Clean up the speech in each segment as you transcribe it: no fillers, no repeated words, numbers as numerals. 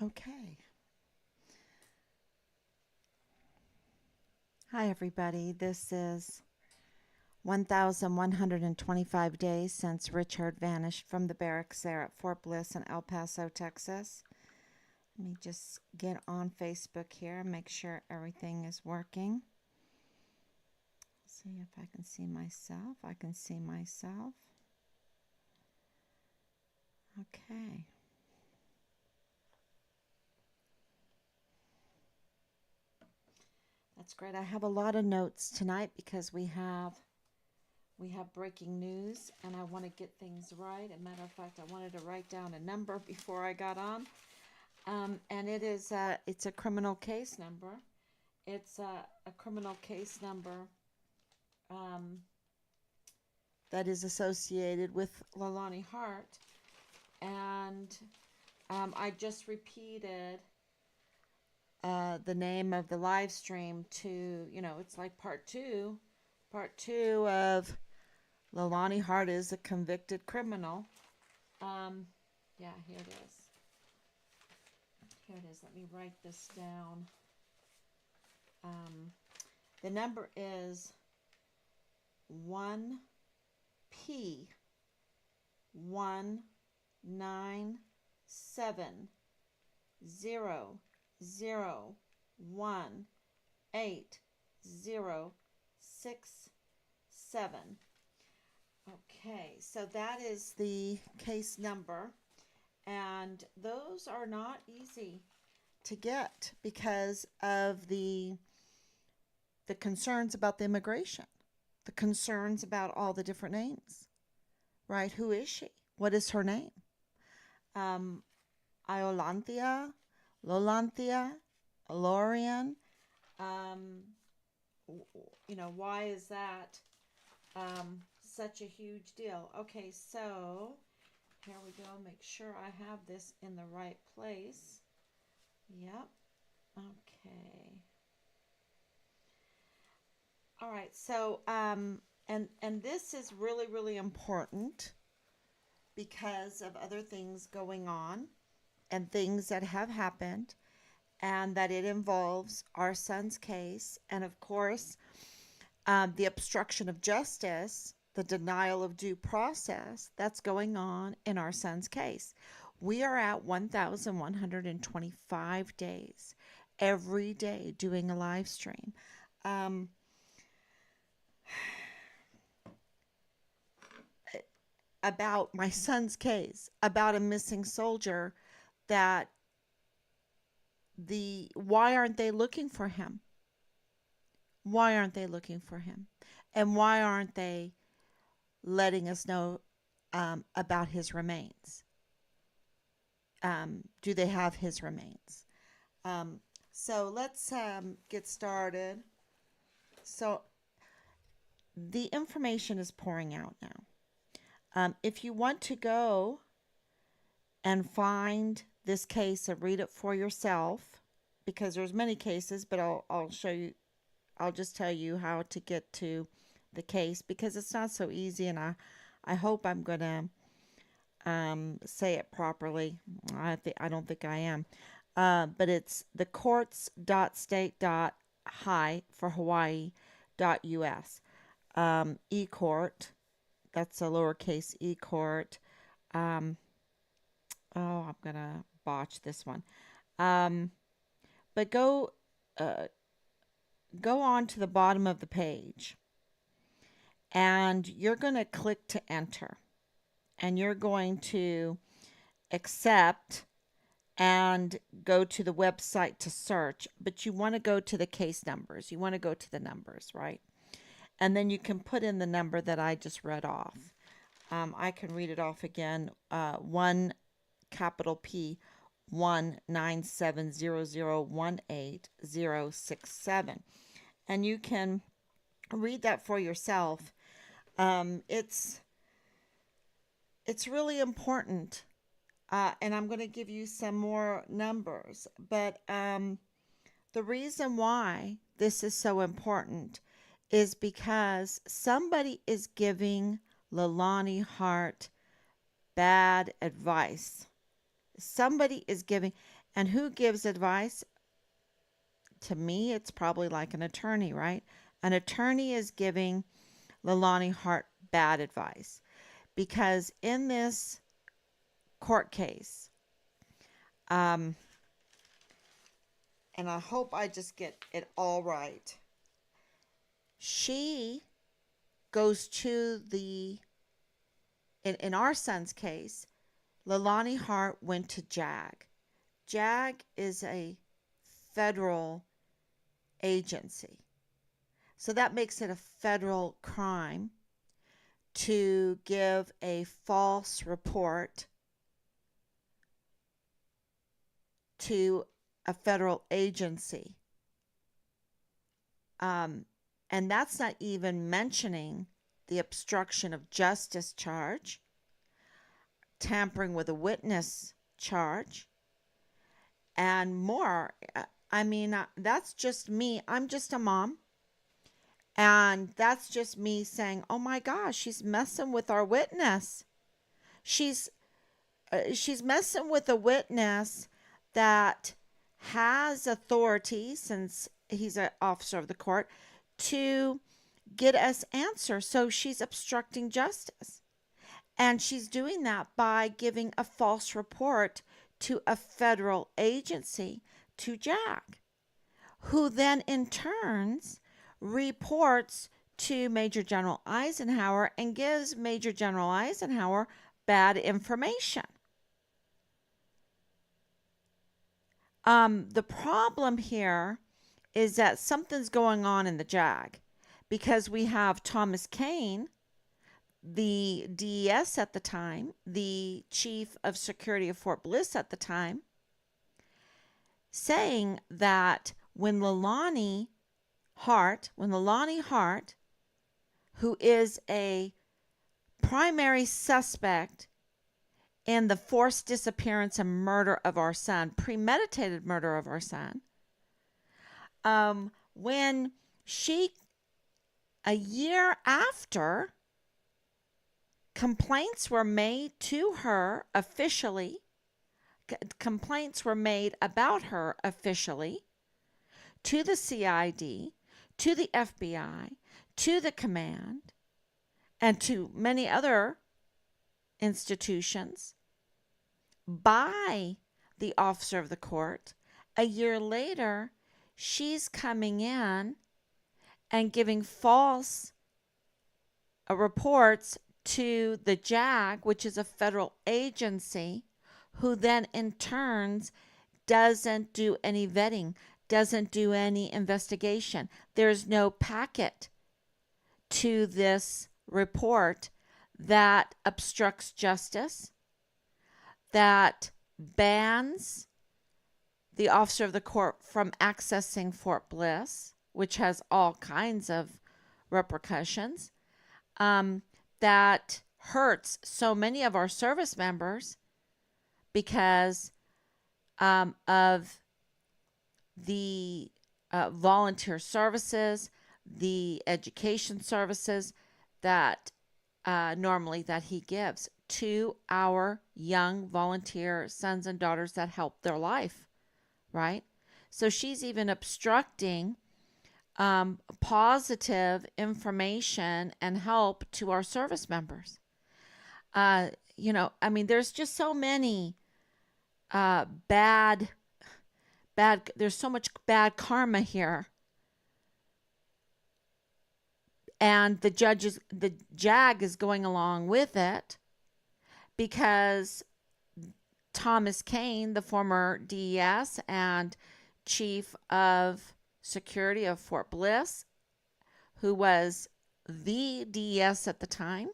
Okay. Hi, everybody. This is 1,125 days since Richard vanished from the barracks there at Fort Bliss in El Paso, Texas. Let me just get on Facebook here and make sure everything is working. See if I can see myself. I can see myself. Okay. That's great. I have a lot of notes tonight because we have breaking news, and I want to get things right. As a matter of fact, I wanted to write down a number before I got on, and it's a criminal case number. It's a criminal case number um, that is associated with Leilani Hart, and I just repeated the name of the live stream to, it's like part two of Leilani Hart is a convicted criminal. Yeah, here it is. Here it is. Let me write this down. The number is 1P 19700180667. Okay, so that is the case number, and those are not easy to get because of the concerns about the immigration, the concerns about all the different names, right? Who is she? What is her name? Um, Iolanthia, Lolanthia, Lorian. Um, why is that such a huge deal? Okay, so here we go. Make sure I have this in the right place. Yep. Okay. All right. So and this is really really important because of other things going on and things that have happened, and that it involves our son's case, and of course the obstruction of justice, the denial of due process that's going on in our son's case. We are at 1,125 days every day doing a live stream. Um, about my son's case, about a missing soldier, that the why aren't they looking for him? Why aren't they looking for him? And why aren't they letting us know about his remains? Do they have his remains? Um, so let's get started. So the information is pouring out now. If you want to go and find this case and read it for yourself, because there's many cases, but I'll show you. I'll just tell you how to get to the case because it's not so easy, and I hope I'm gonna say it properly. I don't think I am. But it's the courts.state.high for Hawaii.us. E-court, that's a lowercase e-court. Um, oh, I'm going to botch this one. Um, but uh, go on to the bottom of the page, and you're going to click to enter. And you're going to accept and go to the website to search, but you want to go to the case numbers. You want to go to the numbers, right? And then you can put in the number that I just read off. I can read it off again. One capital P 19700180667, and you can read that for yourself. It's really important, and I'm going to give you some more numbers. But the reason why this is so important is because somebody is giving Leilani Hart bad advice. Somebody is giving, And who gives advice? To me, it's probably like an attorney, right? An attorney is giving Leilani Hart bad advice because in this court case, um, and I hope I just get it all right, she goes to in our son's case, Leilani Hart went to JAG. JAG is a federal agency. So that makes it a federal crime to give a false report to a federal agency. And that's not even mentioning the obstruction of justice charge, tampering with a witness charge, and more. I mean, that's just me. I'm just a mom. And that's just me saying, oh my gosh, she's messing with our witness. She's messing with a witness that has authority, since he's an officer of the court, to get us answers. So she's obstructing justice. And she's doing that by giving a false report to a federal agency, to JAG, who then in turns reports to Major General Eisenhower and gives Major General Eisenhower bad information. The problem here is that something's going on in the JAG, because we have Thomas Kean, the DES at the time, the chief of security of Fort Bliss at the time, saying that when Leilani Hart, who is a primary suspect in the forced disappearance and murder of our son, premeditated murder of our son, when she, a year after, complaints were made to her officially, complaints were made about her officially to the CID, to the FBI, to the command, and to many other institutions by the officer of the court. A year later, she's coming in and giving false reports to the JAG, which is a federal agency, who then in turns doesn't do any vetting, doesn't do any investigation. There's no packet to this report that obstructs justice, that bans the officer of the court from accessing Fort Bliss, which has all kinds of repercussions, that hurts so many of our service members because of the volunteer services, the education services that normally that he gives to our young volunteer sons and daughters that help their life, right? So she's even obstructing positive information and help to our service members. There's just so many bad, there's so much bad karma here. And the JAG is going along with it because Thomas Kean, the former DES and chief of security of Fort Bliss, who was the DES at the time,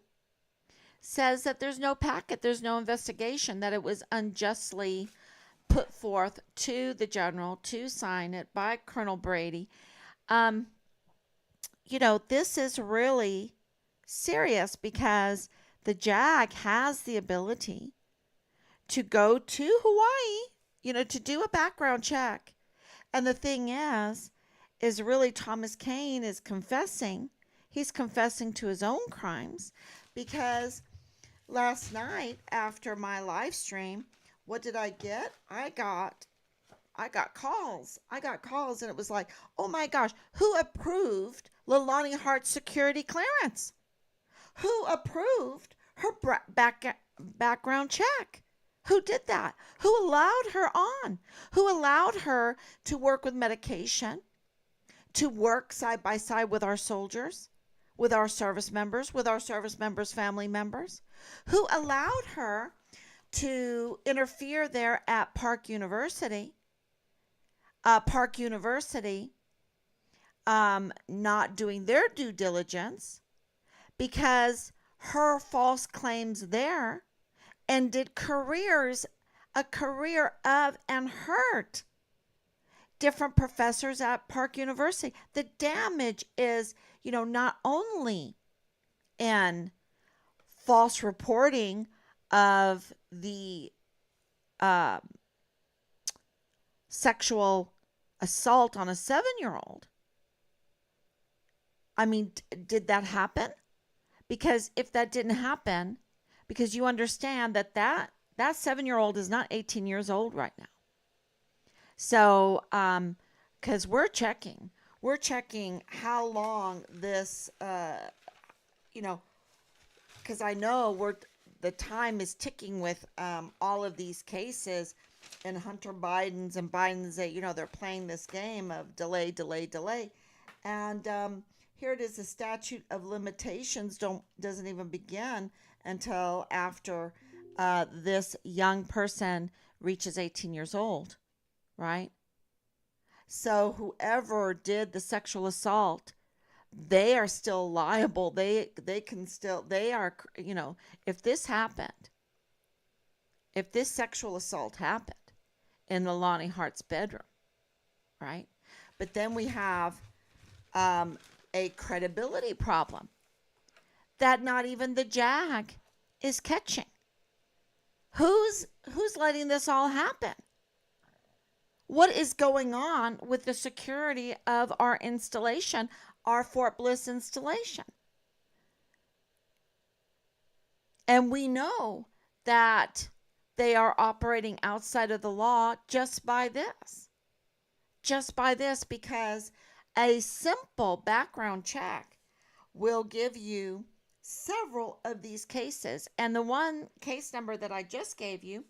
says that there's no packet, there's no investigation, that it was unjustly put forth to the general to sign it by Colonel Brady. This is really serious because the JAG has the ability to go to Hawaii, to do a background check. And the thing is really Thomas Kean is confessing. He's confessing to his own crimes, because last night after my live stream, what did I get? I got I got calls. I got calls, and it was like, oh my gosh, who approved Leilani Hart's security clearance? Who approved her background check? Who did that? Who allowed her on? Who allowed her to work with medication, to work side by side with our soldiers, with our service members' family members? Who allowed her to interfere there at Park University? Park University not doing their due diligence because her false claims there ended a career of and hurt different professors at Park University. The damage is, not only in false reporting of the uh, sexual assault on a 7-year-old. I mean, did that happen? Because if that didn't happen, because you understand that 7-year-old is not 18 years old right now. So, because we're checking how long this, because I know the time is ticking with all of these cases, and Hunter Biden's and Biden's, they're playing this game of delay, and here it is, the statute of limitations doesn't even begin until after this young person reaches 18 years old, right? So whoever did the sexual assault, they are still liable. They are, if this happened, if this sexual assault happened in Leilani Hart's bedroom, right? But then we have a credibility problem that not even the JAG is catching. Who's letting this all happen? What is going on with the security of our installation, our Fort Bliss installation? And we know that they are operating outside of the law just by this. Because a simple background check will give you several of these cases. And the one case number that I just gave you,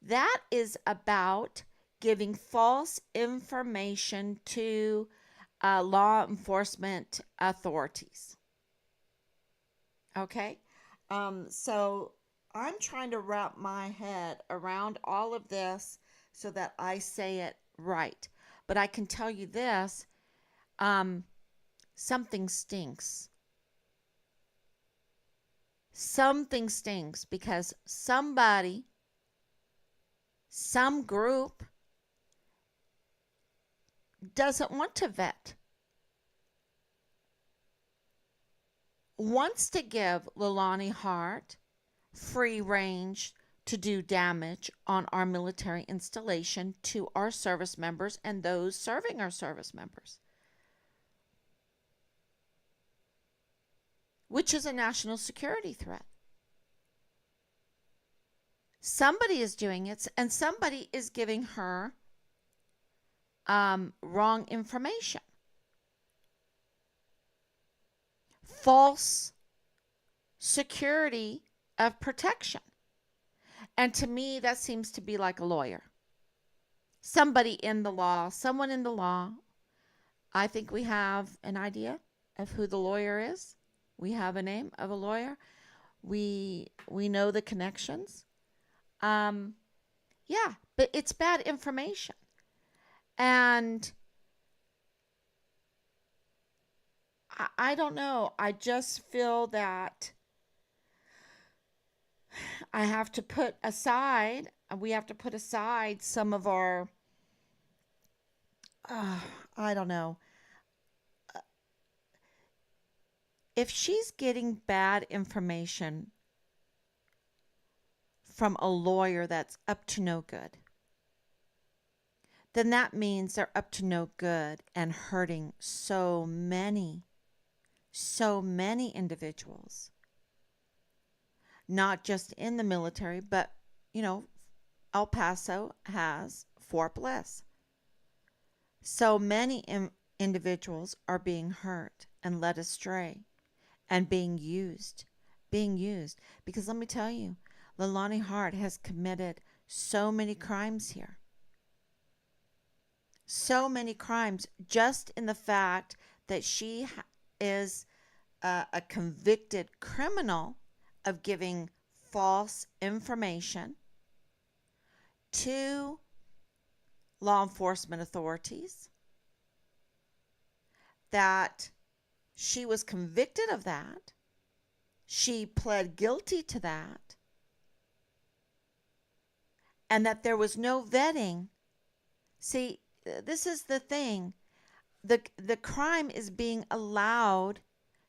that is about giving false information to law enforcement authorities. Okay? So I'm trying to wrap my head around all of this so that I say it right. But I can tell you this, something stinks. Something stinks because somebody, some group doesn't want to vet, wants to give Leilani Hart free range to do damage on our military installation to our service members and those serving our service members, which is a national security threat. Somebody is doing it, and somebody is giving her wrong information, false security of protection. And to me, that seems to be like a lawyer. Somebody in the law, someone in the law. I think we have an idea of who the lawyer is. We have a name of a lawyer. We know the connections. Yeah, but it's bad information. And I don't know. I just feel that we have to put aside some of our, I don't know. If she's getting bad information from a lawyer that's up to no good, then that means they're up to no good and hurting so many individuals. Not just in the military, but, El Paso has Fort Bliss. So many individuals are being hurt and led astray and being used. Because let me tell you, Leilani Hart has committed so many crimes here. So many crimes just in the fact that she is a convicted criminal of giving false information to law enforcement authorities, that she was convicted of that. She pled guilty to that. And that there was no vetting. See, this is the thing. The crime is being allowed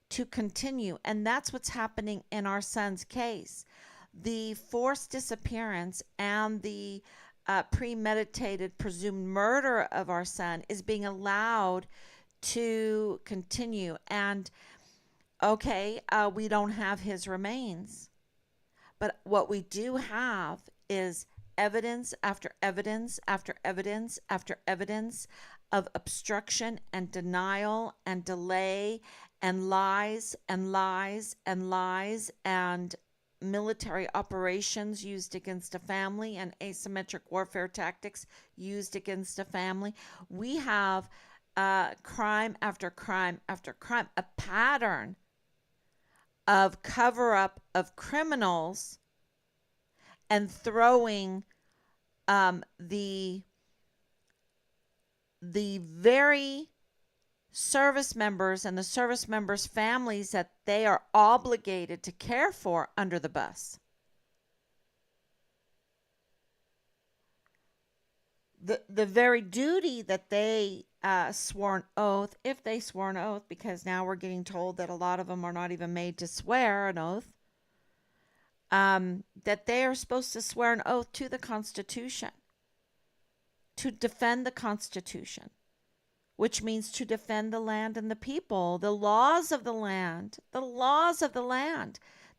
to continue, and that's what's happening in our son's case. The forced disappearance and the premeditated presumed murder of our son is being allowed to continue. And okay, we don't have his remains, but what we do have is evidence after evidence after evidence after evidence of obstruction and denial and delay and lies and lies and lies and military operations used against a family and asymmetric warfare tactics used against a family. We have crime after crime after crime, a pattern of cover up of criminals and throwing the very service members and the service members' families that they are obligated to care for under the bus. The very duty that they swore an oath, if they swore an oath, because now we're getting told that a lot of them are not even made to swear an oath, that they are supposed to swear an oath to the Constitution, to defend the Constitution, which means to defend the land and the people, the laws of the land,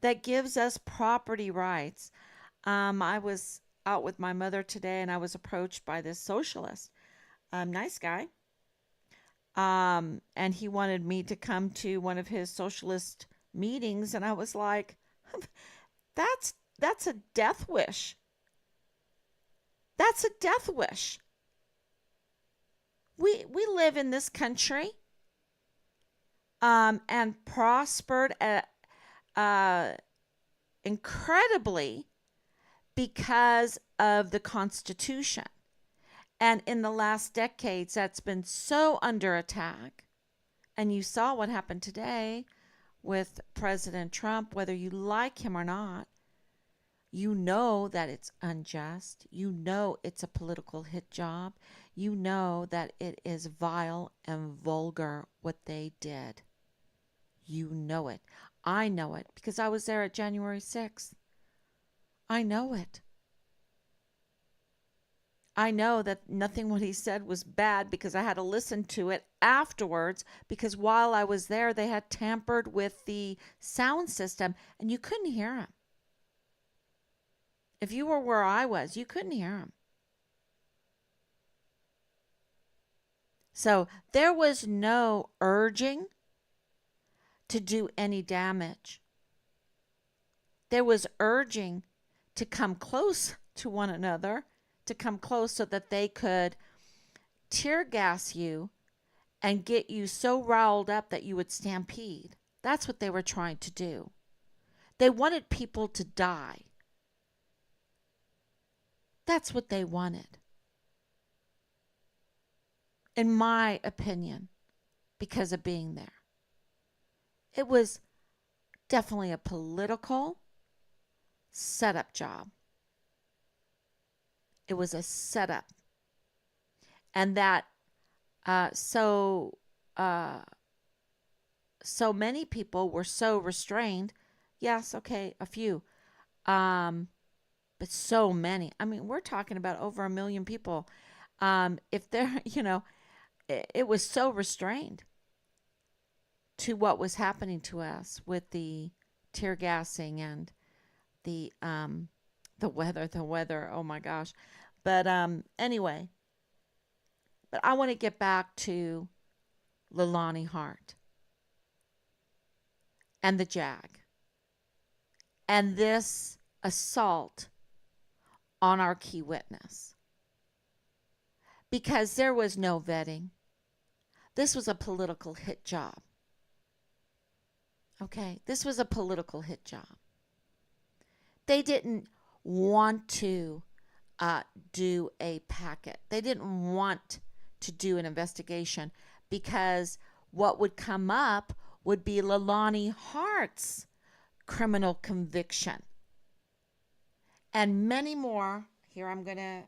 that gives us property rights. I was out with my mother today and I was approached by this socialist, nice guy. And he wanted me to come to one of his socialist meetings. And I was like, that's a death wish. That's a death wish. We live in this country and prospered incredibly because of the Constitution. And in the last decades, that's been so under attack. And you saw what happened today with President Trump, whether you like him or not. You know that it's unjust. You know it's a political hit job. You know that it is vile and vulgar what they did. You know it. I know it because I was there at January 6th. I know it. I know that nothing what he said was bad because I had to listen to it afterwards, because while I was there, they had tampered with the sound system and you couldn't hear him. If you were where I was, you couldn't hear him. So there was no urging to do any damage. There was urging to come close to one another, to come close so that they could tear gas you and get you so riled up that you would stampede. That's what they were trying to do. They wanted people to die. That's what they wanted, in my opinion, because of being there. It was definitely a political setup job. It was a setup. And that so many people were so restrained. Yes, okay, a few. But so many. I mean, we're talking about over 1 million people. If they're, it was so restrained to what was happening to us with the tear gassing and the weather. Oh my gosh. But anyway, But I want to get back to Leilani Hart and the JAG and this assault on our key witness, because there was no vetting. This was a political hit job. Okay, this was a political hit job. They didn't want to do a packet. They didn't want to do an investigation, because what would come up would be Leilani Hart's criminal conviction. And many more, here I'm going to,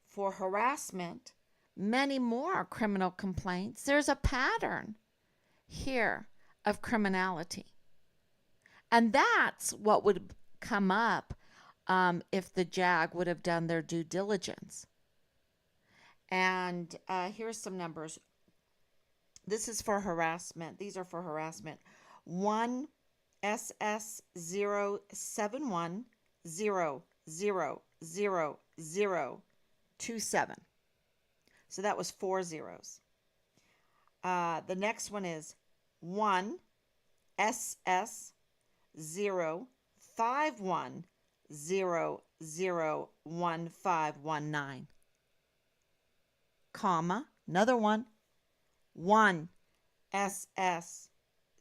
for harassment, many more criminal complaints. There's a pattern here of criminality. And that's what would come up if the JAG would have done their due diligence. And here's some numbers. This is for harassment. These are for harassment. 1 SS 071 00027. So that was 4 zeros. The next one is 1 SS 051 001519, comma, another one, 1 SS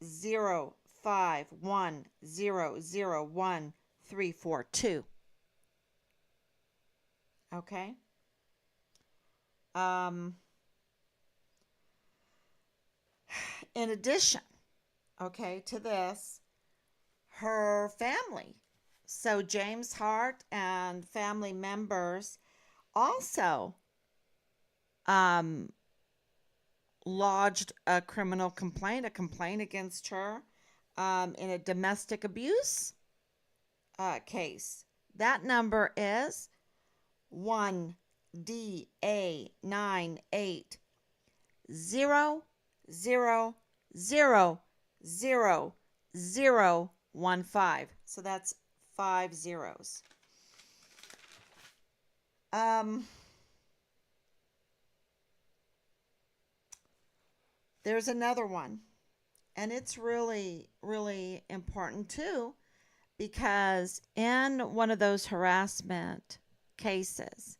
051 001342. Okay. In addition, okay, to this, her family, so James Hart and family members also lodged a criminal complaint, a complaint against her in a domestic abuse case. That number is 1DA98000015. So that's 5 zeros. There's another one, and it's really, really important too, because in one of those harassment cases,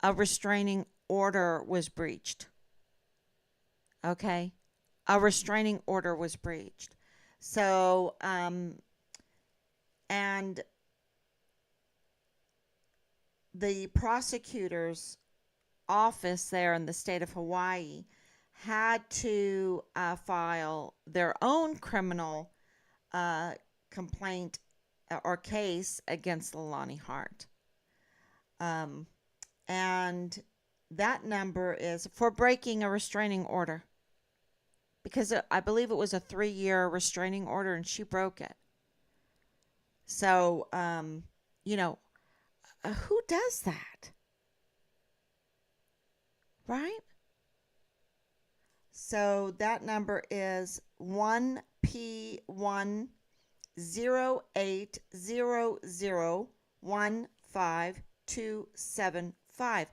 a restraining order was breached. Okay? A restraining order was breached. So, and the prosecutor's office there in the state of Hawaii had to file their own criminal complaint or case against Leilani Hart. And that number is for breaking a restraining order, because I believe it was a 3-year restraining order and she broke it. So, who does that? Right? So that number is 1P10015275.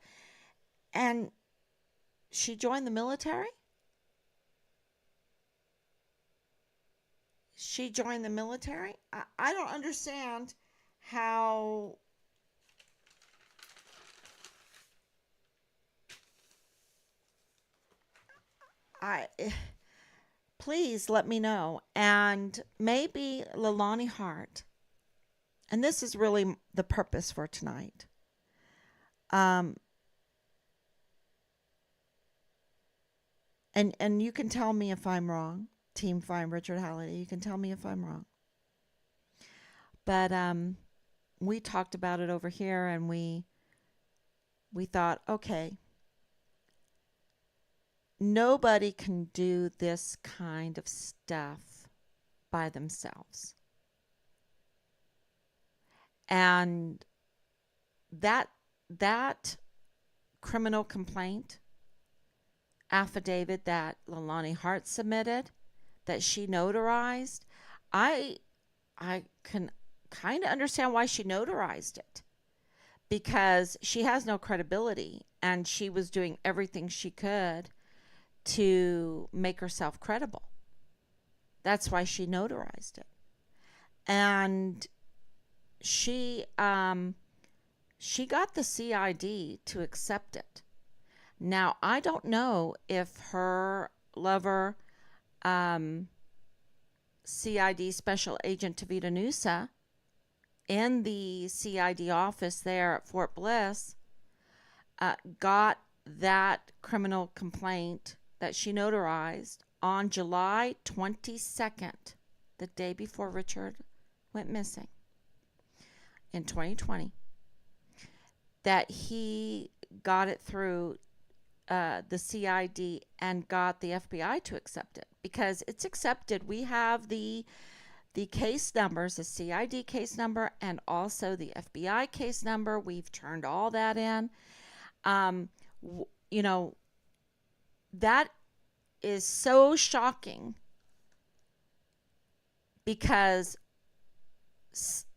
And she joined the military? She joined the military? I don't understand how please let me know. And maybe Leilani Hart, and this is really the purpose for tonight. And you can tell me if I'm wrong. Team Fine Richard Halliday, you can tell me if I'm wrong. But we talked about it over here, and we thought, okay, nobody can do this kind of stuff by themselves. And that criminal complaint affidavit that Leilani Hart submitted, that she notarized, I can kind of understand why she notarized it, because she has no credibility, and she was doing everything she could to make herself credible. That's why she notarized it. And she got the CID to accept it. Now, I don't know if her lover, CID Special Agent Tavita Nusa, in the CID office there at Fort Bliss, got that criminal complaint that she notarized on July 22nd, the day before Richard went missing in 2020, that he got it through the CID and got the FBI to accept it, because it's accepted. We have the case numbers, the CID case number, and also the FBI case number. We've turned all that in. You know, that is so shocking, because,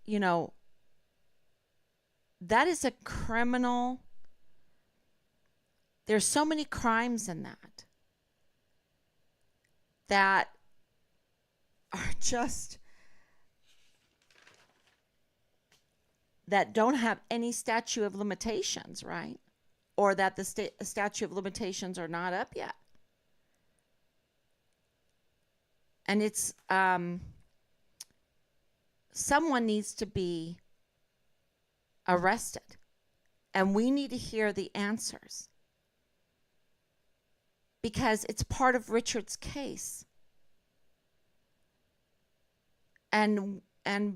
you know, that is a criminal. There's so many crimes in that are just, that don't have any statute of limitations, right? Or that the statute of limitations are not up yet. And it's, someone needs to be arrested, and we need to hear the answers, because it's part of Richard's case. And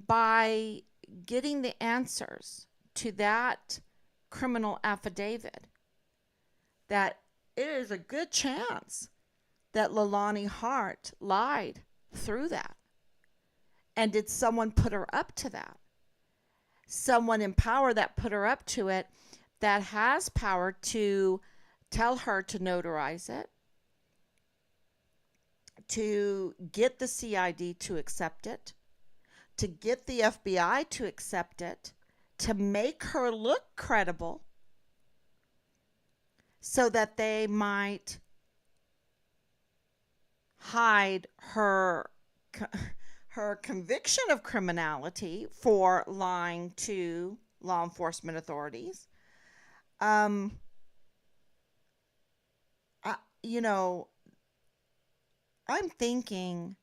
by getting the answers to that criminal affidavit, that it is a good chance that Leilani Hart lied through that. And did someone put her up to that? Someone in power that put her up to it, that has power to tell her to notarize it, to get the CID to accept it, to get the FBI to accept it, to make her look credible, so that they might hide her conviction of criminality for lying to law enforcement authorities. You know, I'm thinking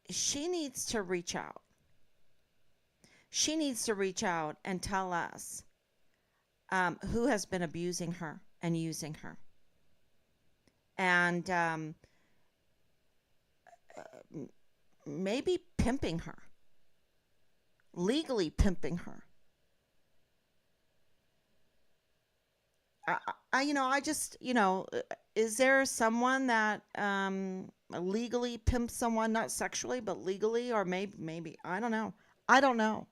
she needs to reach out. She needs to reach out and tell us who has been abusing her and using her. And maybe pimping her, legally pimping her. I just, is there someone that legally pimps someone, not sexually, but legally, or maybe, I don't know.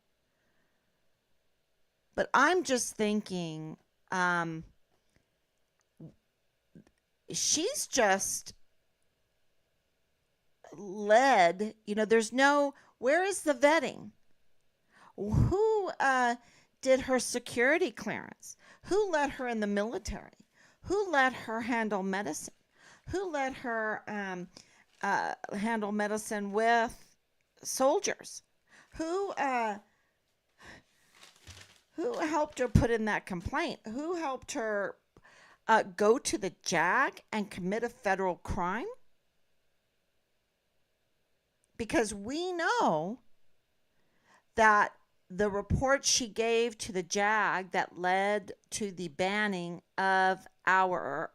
But I'm just thinking, she's just led, where is the vetting? Who did her security clearance? Who let her in the military? Who let her handle medicine? Who let her handle medicine with soldiers? Who helped her put in that complaint? Who helped her go to the JAG and commit a federal crime? Because we know that the report she gave to the JAG that led to the banning of our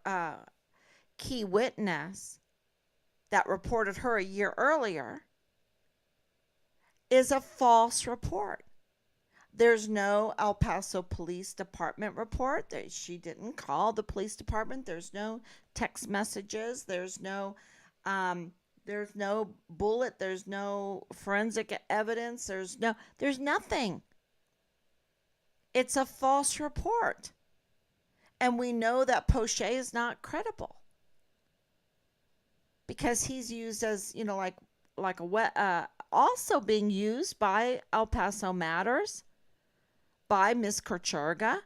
key witness that reported her a year earlier is a false report. There's no El Paso Police Department report. She didn't call the police department. There's no text messages. There's no bullet. There's no forensic evidence. There's nothing. It's a false report. And we know that Poche is not credible, because he's used as, also being used by El Paso Matters by Miss Korchurga,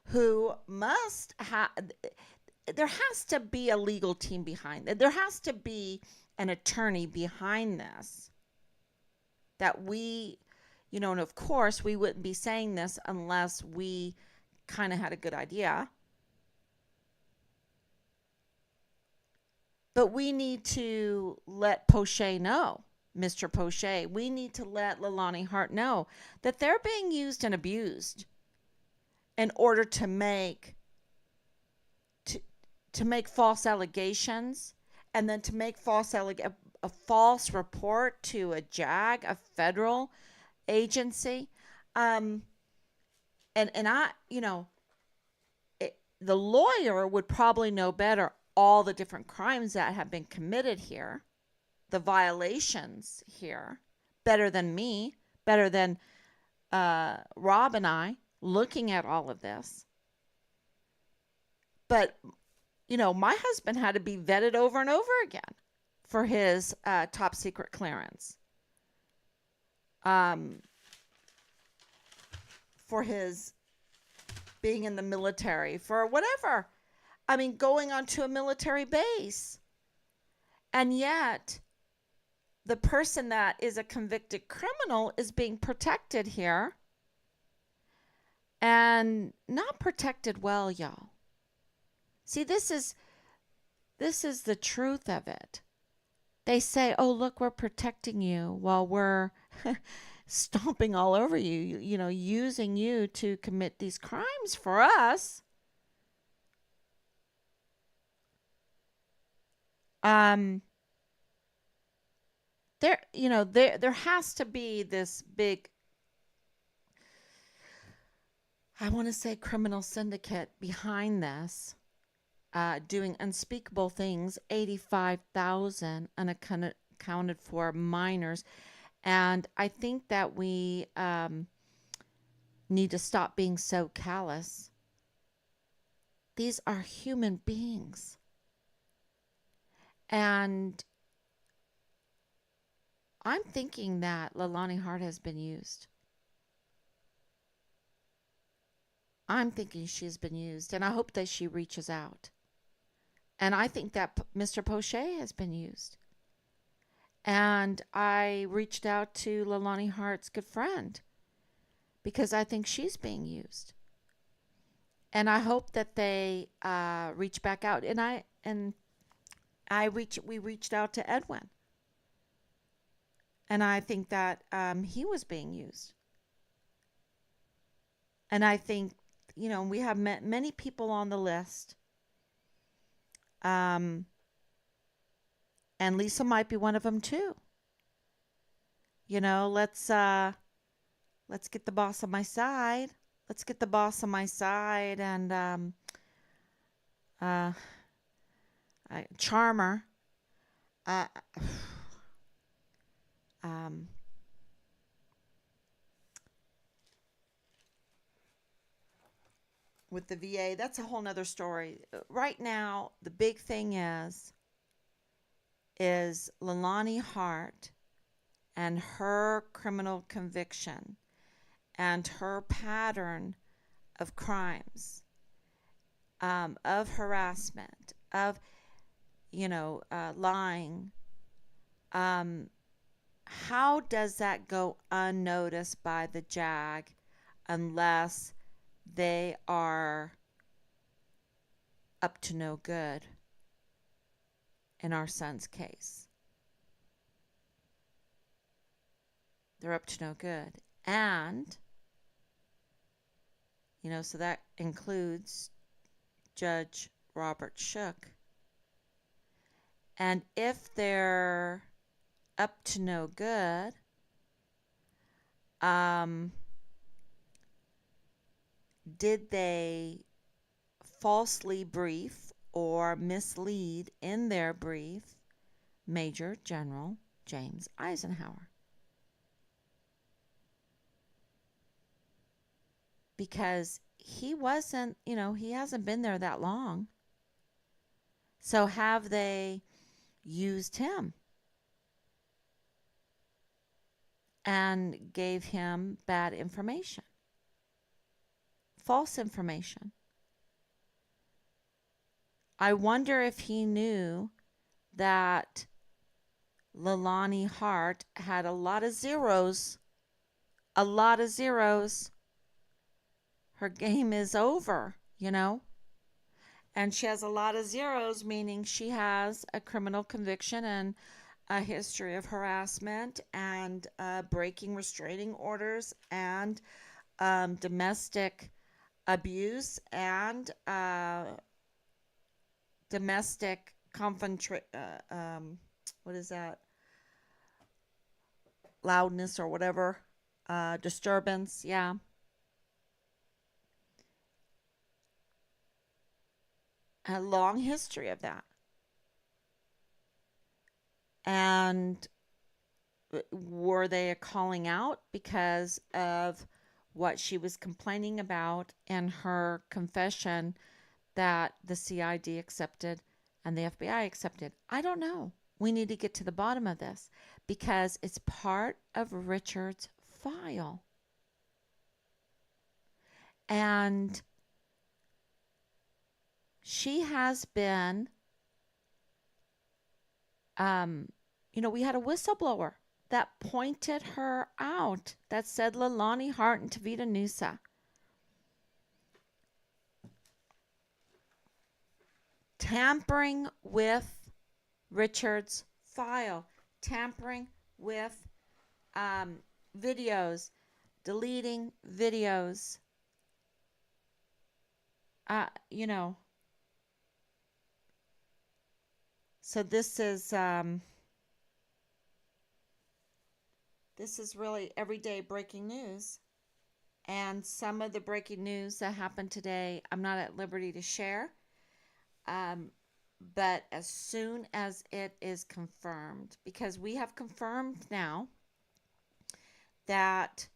who must have, there has to be a legal team behind it. There has to be an attorney behind this that we, and of course we wouldn't be saying this unless we kind of had a good idea. But we need to let Poche know, Mr. Poche, we need to let Leilani Hart know that they're being used and abused in order to make false allegations, and then to make a false report to a JAG, a federal agency. And I, the lawyer would probably know better all the different crimes that have been committed here, the violations here, better than me, better than Rob and I looking at all of this. But, my husband had to be vetted over and over again for his top secret clearance. For his being in the military, for whatever. I mean, going onto a military base. And yet, the person that is a convicted criminal is being protected here. And not protected well, y'all. See, this is the truth of it. They say, oh, look, we're protecting you while we're stomping all over you, using you to commit these crimes for us. There has to be this big, I want to say, criminal syndicate behind this, doing unspeakable things. 85,000 unaccounted for minors. And I think that we need to stop being so callous. These are human beings. And I'm thinking that Leilani Hart has been used. I'm thinking she's been used, and I hope that she reaches out. And I think that Mr. Poche has been used. And I reached out to Leilani Hart's good friend because I think she's being used. And I hope that they reach back out. And we reached out to Edwin. And I think that he was being used. And I think, we have many people on the list. And Lisa might be one of them too. Let's get the boss on my side. Let's get the boss on my side, and Charmer. With the VA, that's a whole nother story. Right now, the big thing is Leilani Hart and her criminal conviction and her pattern of crimes, of harassment, of, lying. How does that go unnoticed by the JAG unless they are up to no good in our son's case? They're up to no good. And, so that includes Judge Robert Shook. And if they're up to no good, did they falsely brief or mislead in their brief Major General James Eisenhower? Because he wasn't, he hasn't been there that long. So have they used him and gave him bad information? false information. I wonder if he knew that Leilani Hart had a lot of zeros. A lot of zeros. Her game is over, you know? And she has a lot of zeros, meaning she has a criminal conviction and a history of harassment and breaking restraining orders and domestic abuse and domestic what is that? Loudness or whatever. Disturbance. Yeah. A long history of that. And were they calling out because of what she was complaining about in her confession that the CID accepted and the FBI accepted? I don't know. We need to get to the bottom of this because it's part of Richard's file. And she has been, we had a whistleblower that pointed her out that said Leilani Hart and Tavita Nusa. Tampering with Richard's file, tampering with videos, deleting videos, So this is really everyday breaking news. And some of the breaking news that happened today, I'm not at liberty to share. But as soon as it is confirmed, because we have confirmed now that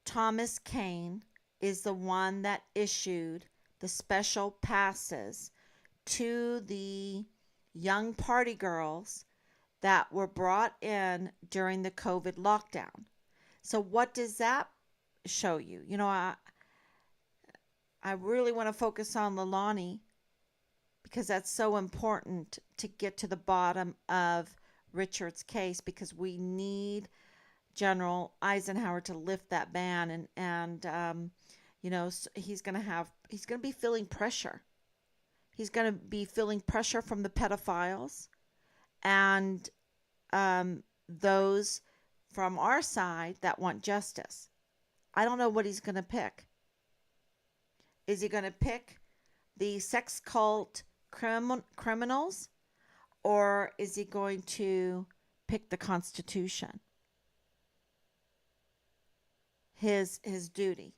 Thomas Kane is the one that issued the special passes to the young party girls that were brought in during the COVID lockdown. So what does that show you? I really want to focus on Leilani because that's so important to get to the bottom of Richard's case, because we need General Eisenhower to lift that ban, and he's going to be feeling pressure. He's going to be feeling pressure from the pedophiles and those from our side that want justice. I don't know what he's going to pick. Is he going to pick the sex cult criminals, or is he going to pick the Constitution? His duty.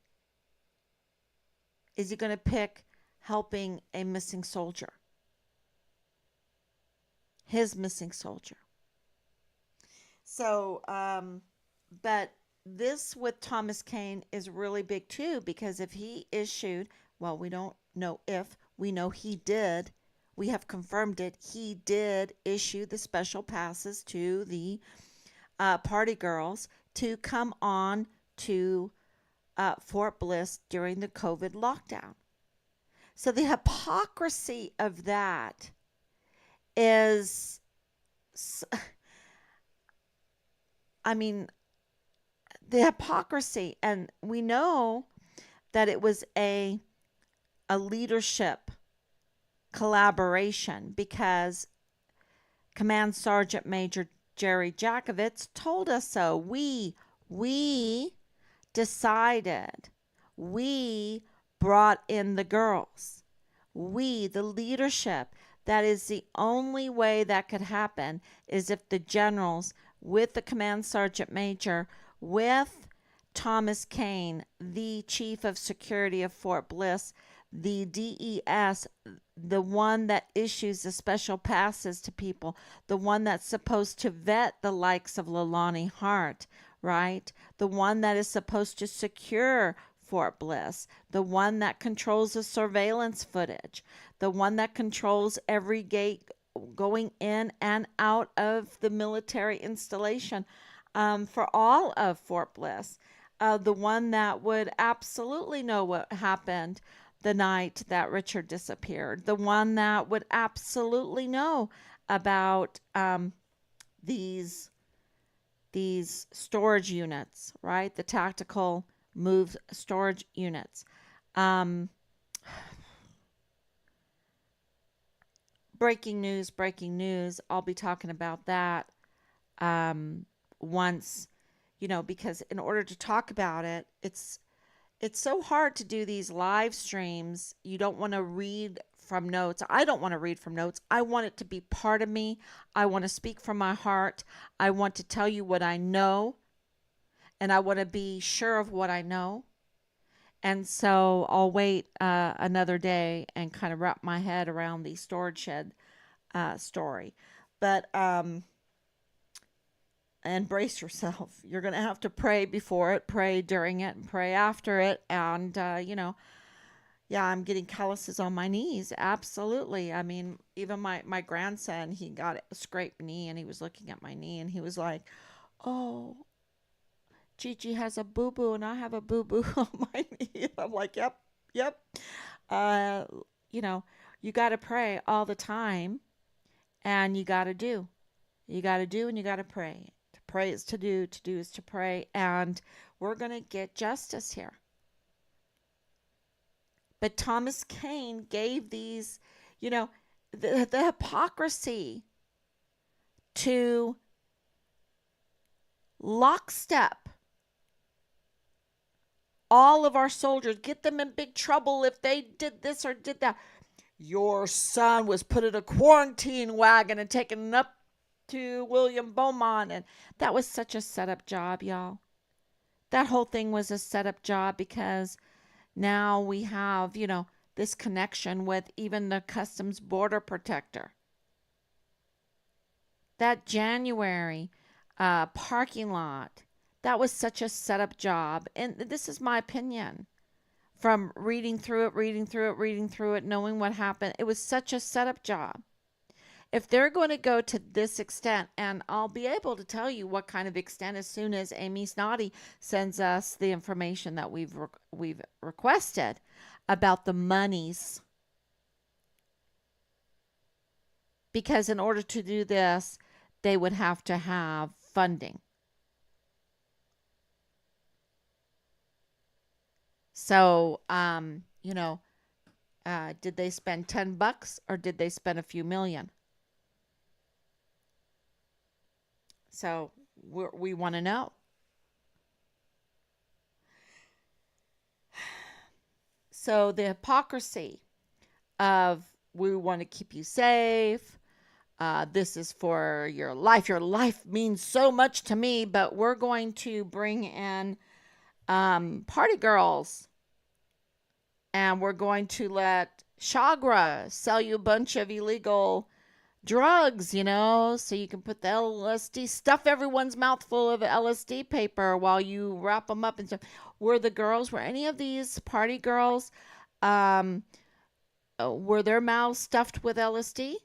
Is he going to pick helping a missing soldier? His missing soldier. So, but this with Thomas Kane is really big too, because if he issued, well, we don't know if, we know he did, we have confirmed it, he did issue the special passes to the party girls to come on to Fort Bliss during the COVID lockdown. So the hypocrisy of that is, the hypocrisy, and we know that it was a leadership collaboration, because Command Sergeant Major Jerry Jakovitz told us so. We decided, we brought in the girls. We, the leadership, that is the only way that could happen, is if the generals, with the Command Sergeant Major, with Thomas Kane, the Chief of Security of Fort Bliss, the DES, the one that issues the special passes to people, the one that's supposed to vet the likes of Leilani Hart, right? The one that is supposed to secure Fort Bliss, the one that controls the surveillance footage, the one that controls every gate going in and out of the military installation for all of Fort Bliss. The one that would absolutely know what happened the night that Richard disappeared. The one that would absolutely know about these these storage units, right? The tactical move storage units. Um, breaking news, breaking news. I'll be talking about that um, once, because in order to talk about it, it's so hard to do these live streams. You don't want to read from notes. I don't want to read from notes. I want it to be part of me. I want to speak from my heart. I want to tell you what I know, and I want to be sure of what I know. And so I'll wait another day and kind of wrap my head around the storage shed story. But and brace yourself. You're going to have to pray before it, pray during it, and pray after it. And, yeah, I'm getting calluses on my knees. Absolutely. I mean, even my grandson, he got a scraped knee and he was looking at my knee and he was like, oh, Gigi has a boo boo and I have a boo boo on my knee. I'm like, yep, yep. Uh, you know, you got to pray all the time and you got to do. You got to do and you got to pray. To pray is to do is to pray. And we're going to get justice here. But Thomas Paine gave these, you know, the hypocrisy to lockstep all of our soldiers, get them in big trouble if they did this or did that. Your son was put in a quarantine wagon and taken up to William Beaumont. And that was such a setup job, y'all. That whole thing was a setup job because now we have, this connection with even the Customs Border Protector. That January parking lot, that was such a setup job. And this is my opinion from reading through it, knowing what happened. It was such a setup job. If they're going to go to this extent, and I'll be able to tell you what kind of extent as soon as Amy Snoddy sends us the information that we've requested about the monies. Because in order to do this, they would have to have funding. So, did they spend $10 or did they spend a few million? So we want to know. So the hypocrisy of we want to keep you safe. This is for your life. Your life means so much to me, but we're going to bring in party girls. And we're going to let Chagra sell you a bunch of illegal drugs, so you can put the LSD, stuff everyone's mouth full of LSD paper while you wrap them up and stuff. Were any of these party girls, were their mouths stuffed with LSD?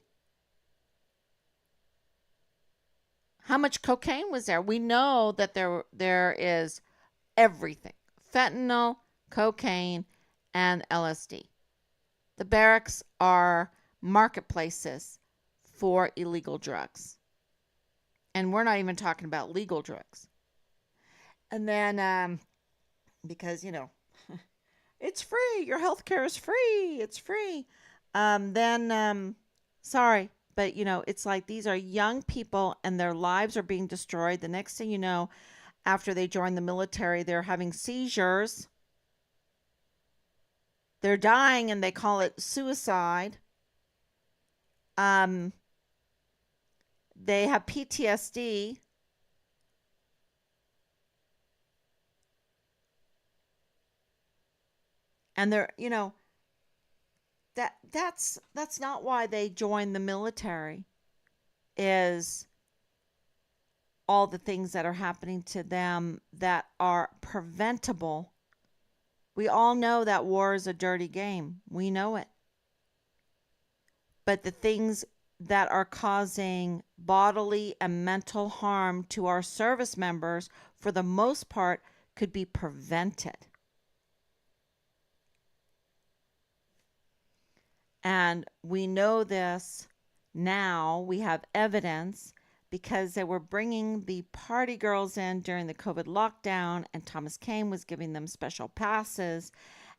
How much cocaine was there? We know that there is everything. Fentanyl, cocaine, and LSD. The barracks are marketplaces for illegal drugs. And we're not even talking about legal drugs. And then, because, it's free. Your health care is free. It's free. Sorry, but, it's like these are young people and their lives are being destroyed. The next thing you know, after they join the military, they're having seizures. They're dying and they call it suicide. They have PTSD. And they're, that's not why they join the military, is all the things that are happening to them that are preventable. We all know that war is a dirty game. We know it. But the things that are causing bodily and mental harm to our service members, for the most part, could be prevented. And we know this now. We have evidence because they were bringing the party girls in during the COVID lockdown, and Thomas Kane was giving them special passes.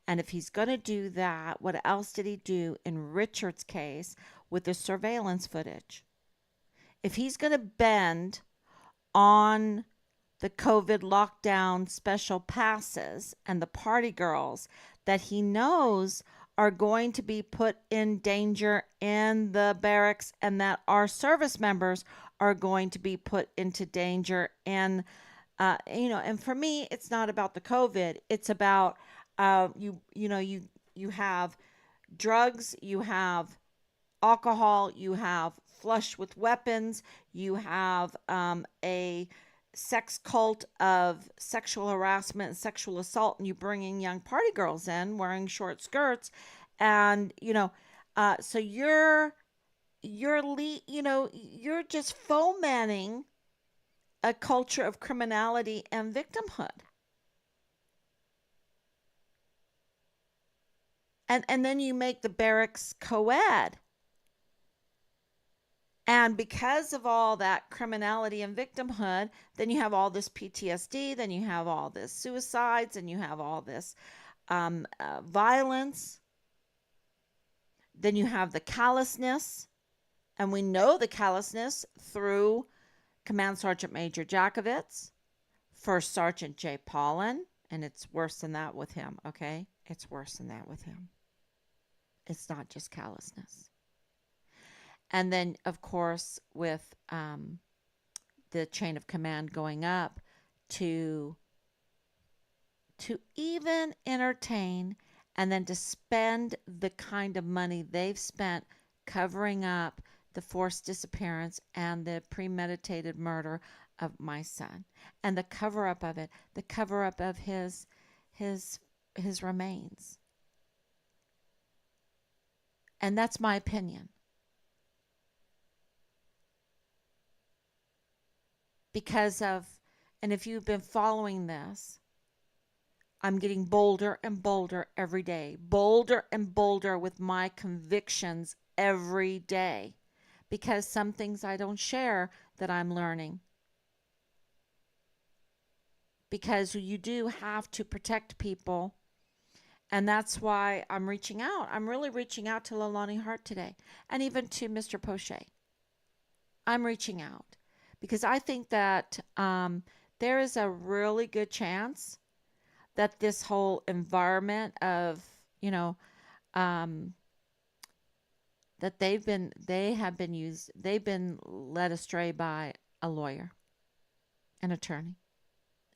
And if he's going to do that, what else did he do in Richard's case with the surveillance footage? If he's going to bend on the COVID lockdown special passes and the party girls that he knows are going to be put in danger in the barracks, and that our service members are going to be put into danger. And, and for me, it's not about the COVID. It's about, you have drugs, you have alcohol, you have flush with weapons, you have a sex cult of sexual harassment and sexual assault, and you bringing young party girls in wearing short skirts, and so you're just fomenting a culture of criminality and victimhood. And then you make the barracks co-ed. And because of all that criminality and victimhood, then you have all this PTSD, then you have all this suicides, and you have all this violence. Then you have the callousness, and we know the callousness through Command Sergeant Major Jakovitz, First Sergeant Jay Paulin, and it's worse than that with him, okay? It's worse than that with him. It's not just callousness. And then, of course, with the chain of command going up to even entertain and then to spend the kind of money they've spent covering up the forced disappearance and the premeditated murder of my son, and the cover up of it, the cover up of his remains. And that's my opinion. Because of, and if you've been following this, I'm getting bolder and bolder every day, bolder and bolder with my convictions every day, because some things I don't share that I'm learning. Because you do have to protect people, and that's why I'm reaching out. I'm really reaching out to Leilani Hart today, and even to Mr. Poche. I'm reaching out because I think that there is a really good chance that this whole environment of, that they've been led astray by a lawyer, an attorney,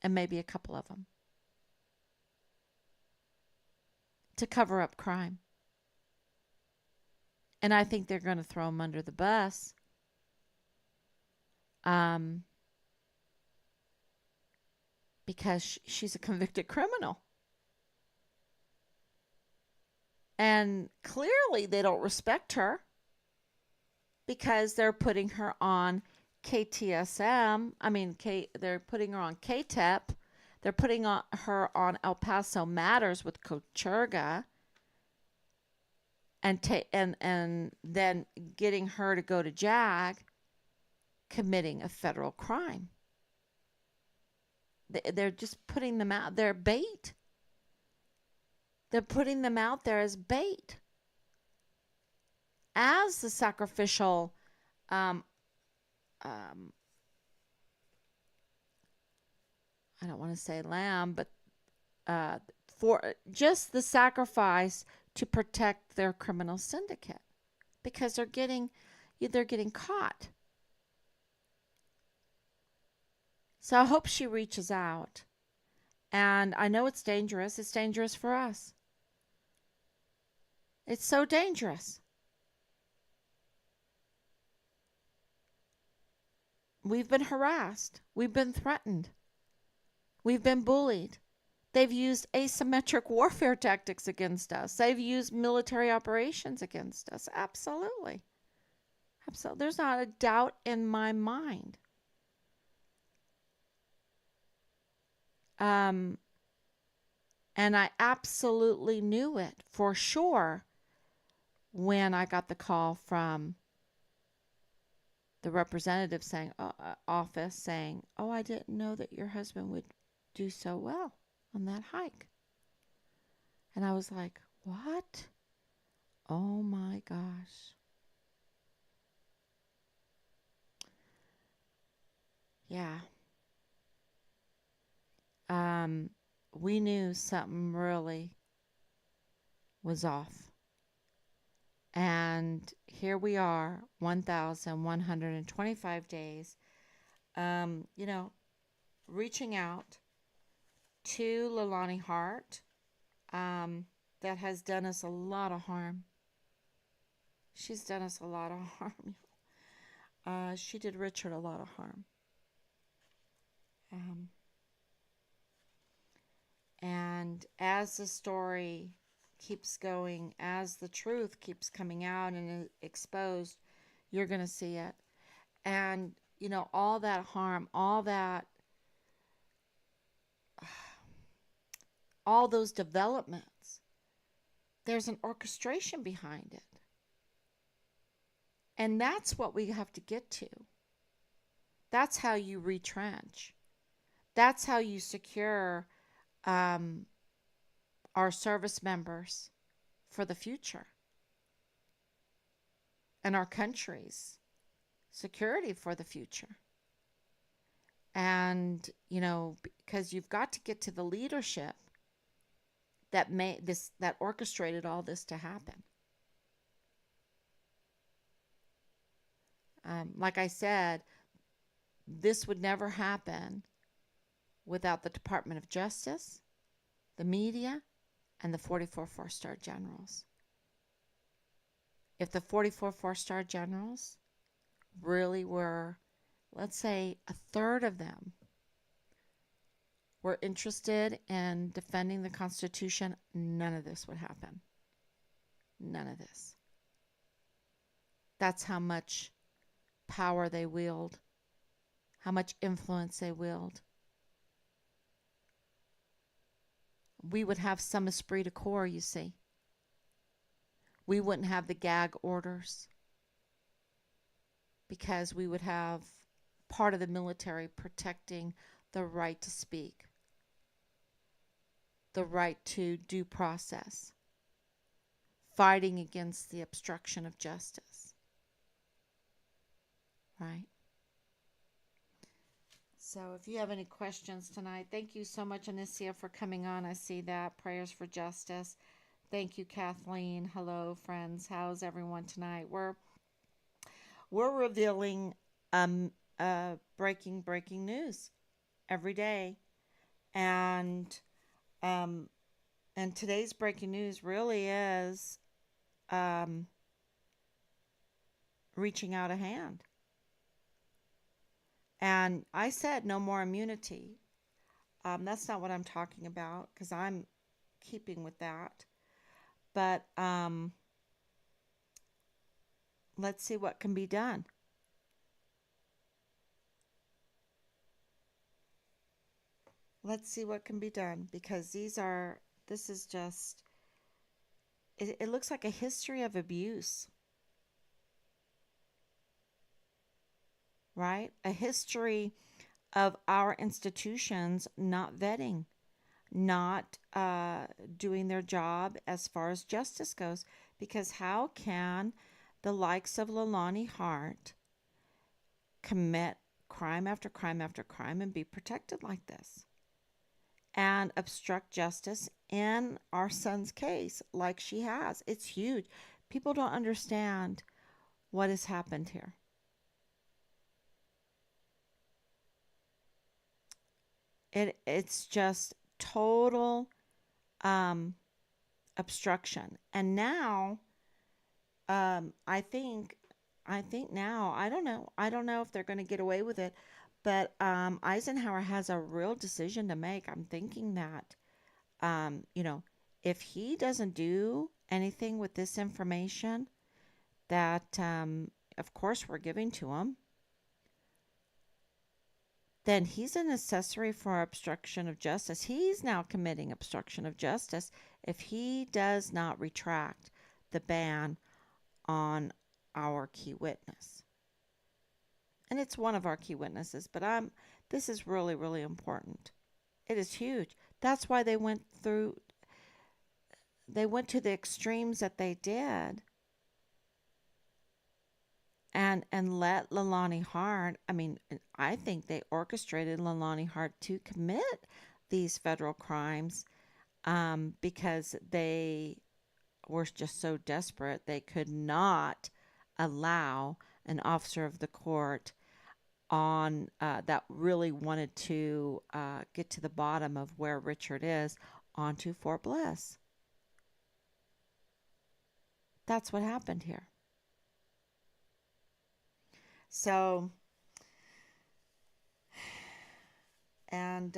and maybe a couple of them, to cover up crime. And I think they're going to throw them under the bus. Because she's a convicted criminal. And clearly they don't respect her because they're putting her on KTSM. They're putting her on KTEP. They're putting her on El Paso Matters with Kocherga. And then getting her to go to JAG, committing a federal crime. They're just putting them out. They're bait. They're putting them out there as bait, as the sacrificial, I don't want to say lamb, but for just the sacrifice to protect their criminal syndicate, because they're getting caught. So I hope she reaches out. And I know it's dangerous. It's dangerous for us. It's so dangerous. We've been harassed. We've been threatened. We've been bullied. They've used asymmetric warfare tactics against us. They've used military operations against us. Absolutely. Absolutely. There's not a doubt in my mind. Um, and I absolutely knew it for sure when I got the call from the representative saying, office saying, "Oh, I didn't know that your husband would do so well on that hike." And I was like, "What? Oh my gosh." Yeah. Um, we knew something really was off. And here we are, 1,125 days, you know, reaching out to Leilani Hart, that has done us a lot of harm. She's done us a lot of harm. She did Richard a lot of harm. Um, and as the story keeps going, as the truth keeps coming out and is exposed, you're going to see it. And, all that harm, all those developments, there's an orchestration behind it. And that's what we have to get to. That's how you retrench. That's how you secure um, our service members for the future and our country's security for the future. And, because you've got to get to the leadership that orchestrated all this to happen. Like I said, this would never happen without the Department of Justice, the media, and the 44 four-star generals. If the 44 four-star generals really were, let's say, a third of them were interested in defending the Constitution, none of this would happen. None of this. That's how much power they wield, how much influence they wield. We would have some esprit de corps, you see. We wouldn't have the gag orders because we would have part of the military protecting the right to speak, the right to due process, fighting against the obstruction of justice. Right? So if you have any questions tonight, thank you so much, Anicia, for coming on. I see that. Prayers for justice. Thank you, Kathleen. Hello, friends. How's everyone tonight? We're revealing breaking news every day. And and today's breaking news really is reaching out a hand. And I said no more immunity. That's not what I'm talking about because I'm keeping with that. But let's see what can be done. Let's see what can be done because this is just, it looks like a history of abuse. Right? A history of our institutions not vetting, not doing their job as far as justice goes. Because how can the likes of Leilani Hart commit crime after crime after crime and be protected like this? And obstruct justice in our son's case like she has. It's huge. People don't understand what has happened here. It's just total obstruction. And now I think now I don't know if they're going to get away with it, but Eisenhower has a real decision to make. I'm thinking that if he doesn't do anything with this information that of course we're giving to him, then he's an accessory for obstruction of justice. He's now committing obstruction of justice if he does not retract the ban on our key witness. And it's one of our key witnesses, but this is really, really important. It is huge. That's why they went to the extremes that they did and let Leilani Hart, I think they orchestrated Leilani Hart to commit these federal crimes because they were just so desperate they could not allow an officer of the court on that really wanted to get to the bottom of where Richard is onto Fort Bliss. That's what happened here. So, and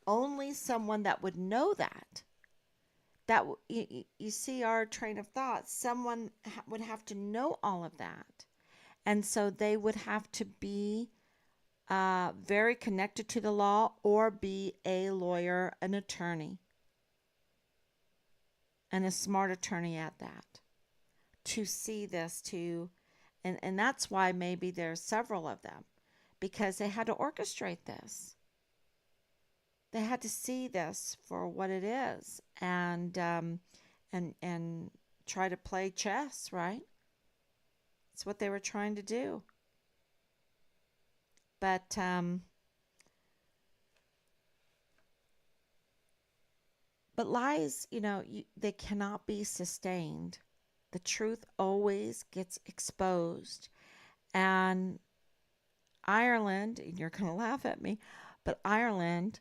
only someone that would know that you see our train of thought, someone would have to know all of that. And so they would have to be very connected to the law or be a lawyer, an attorney, and a smart attorney at that, to see this, and that's why maybe there's several of them, because they had to orchestrate this. They had to see this for what it is, and try to play chess, right? It's what they were trying to do. But lies, they cannot be sustained. The truth always gets exposed. And Ireland, and you're going to laugh at me, but Ireland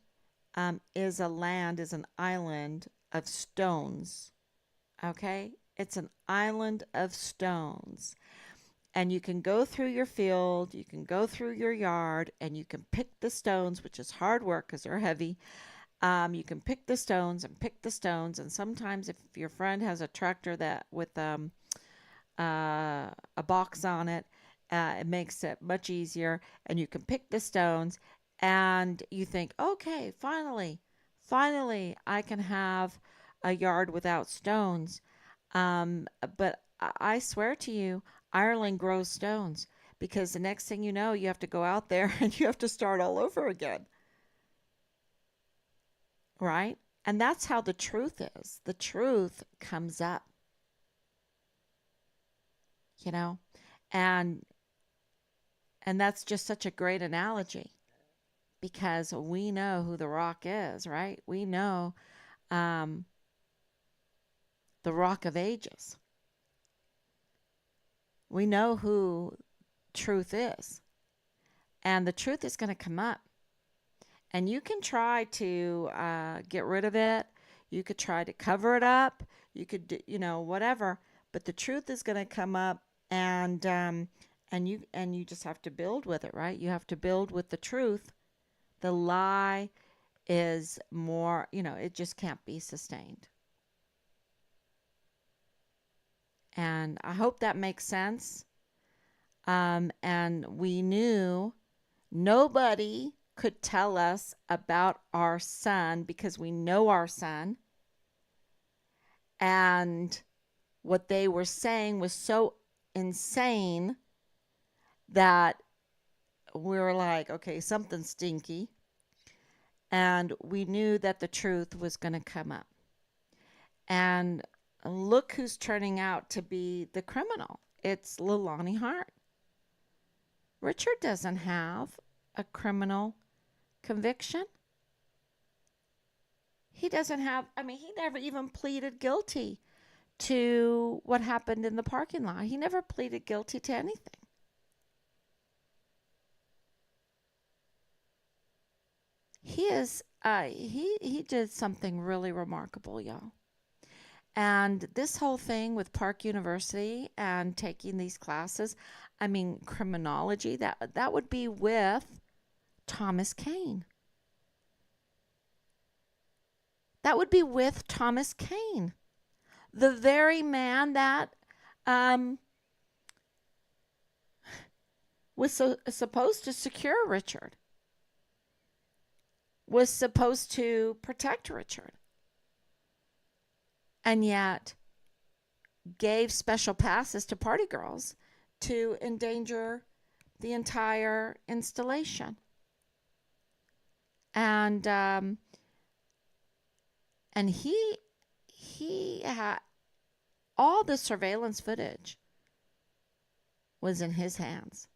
is an island of stones. Okay? It's an island of stones. And you can go through your field, you can go through your yard, and you can pick the stones, which is hard work because they're heavy. You can pick the stones and pick the stones. And sometimes if your friend has a tractor that with a box on it, it makes it much easier. And you can pick the stones and you think, okay, finally, I can have a yard without stones. But I swear to you, Ireland grows stones, because the next thing you know, you have to go out there and you have to start all over again. Right? And that's how the truth is. The truth comes up. And that's just such a great analogy, because we know who the Rock is, right? We know the Rock of Ages. We know who truth is. And the truth is going to come up. And you can try to get rid of it. You could try to cover it up. You could do, whatever. But the truth is going to come up, and you just have to build with it, right? You have to build with the truth. The lie is more, it just can't be sustained. And I hope that makes sense. And we knew nobody could tell us about our son, because we know our son. And what they were saying was so insane that we were like, okay, something's stinky. And we knew that the truth was going to come up. And look who's turning out to be the criminal. It's Leilani Hart. Richard doesn't have a criminal conviction. He doesn't have, he never even pleaded guilty to what happened in the parking lot. He never pleaded guilty to anything. He is, he did something really remarkable, y'all. And this whole thing with Park University and taking these classes, criminology, that would be with Thomas Kane. That would be with Thomas Kane, the very man that was supposed to secure Richard. was supposed to protect Richard, and yet gave special passes to party girls to endanger the entire installation. And he had all the surveillance footage was in his hands.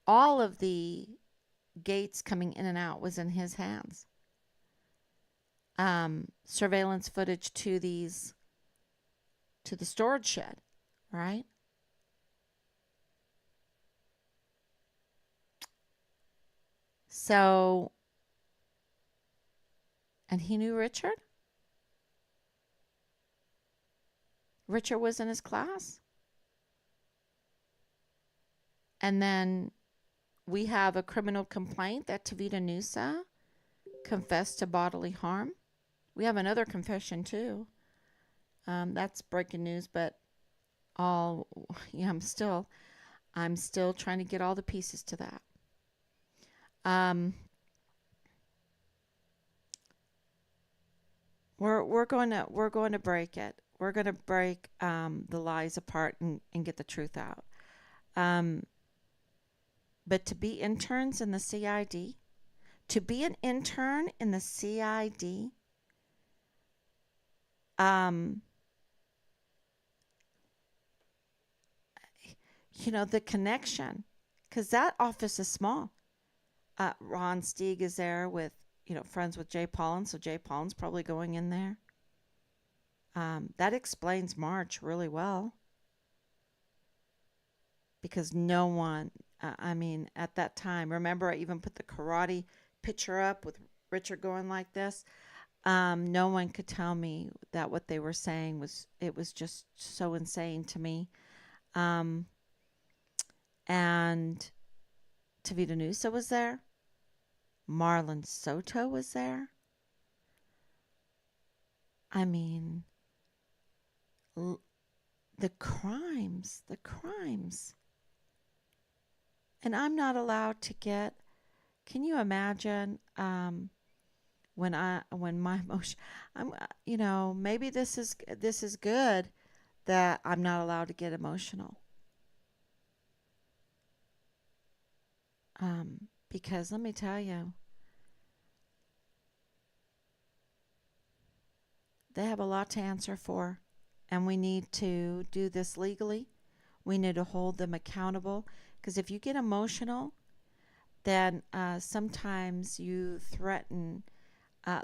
All of the gates coming in and out was in his hands. Surveillance footage to the storage shed, right? So, and he knew Richard. Richard was in his class. And then we have a criminal complaint that Tavita Nusa confessed to bodily harm. We have another confession too. That's breaking news, but I'm still trying to get all the pieces to that. We're going to break it. We're going to break the lies apart and get the truth out. But to be interns in the CID, to be an intern in the CID, the connection, because that office is small. Ron Stieg is there with, friends with Jay Paulin, so Jay Paulin's probably going in there. That explains March really well. Because no one, at that time, remember I even put the karate picture up with Richard going like this. No one could tell me that what they were saying was just so insane to me. And Tavita Nusa was there. Marlon Soto was there. The crimes. And I'm not allowed to get, can you imagine, when my emotion, maybe this is good that I'm not allowed to get emotional. Because let me tell you, they have a lot to answer for, and we need to do this legally. We need to hold them accountable, because if you get emotional, then sometimes you threaten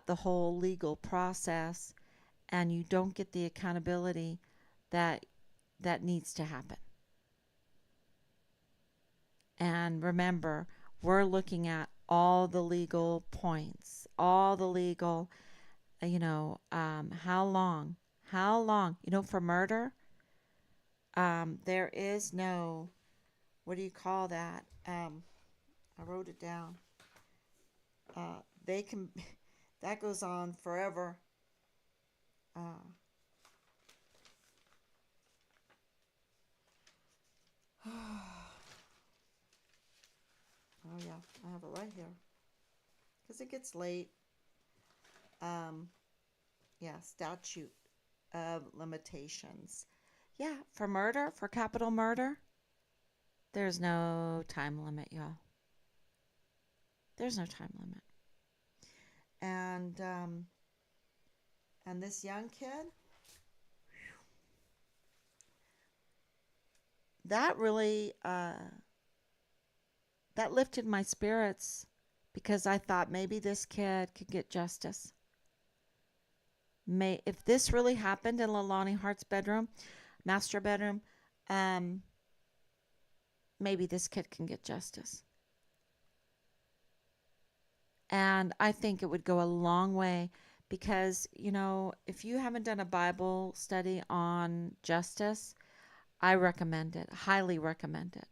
the whole legal process, and you don't get the accountability that needs to happen. And remember, we're looking at all the legal points, all the legal, how long, for murder, there is no, what do you call that? I wrote it down. They can, that goes on forever. Oh yeah, I have it right here. Because it gets late. Statute of limitations. Yeah, for murder, for capital murder, there's no time limit, y'all. There's no time limit. And this young kid, that really that lifted my spirits, because I thought maybe this kid could get justice. If this really happened in Leilani Hart's bedroom, master bedroom, maybe this kid can get justice. And I think it would go a long way, because, if you haven't done a Bible study on justice, I recommend it, highly recommend it.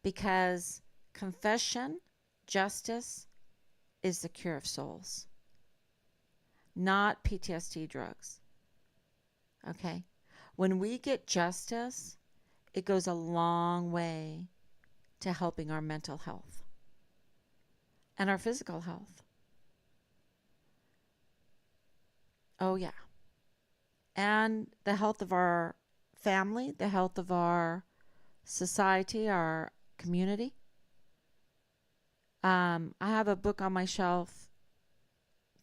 Because confession, justice, is the cure of souls, not PTSD drugs. Okay? When we get justice, it goes a long way to helping our mental health. and our physical health. Oh, yeah. And the health of our family, the health of our society, our community. I have a book on my shelf,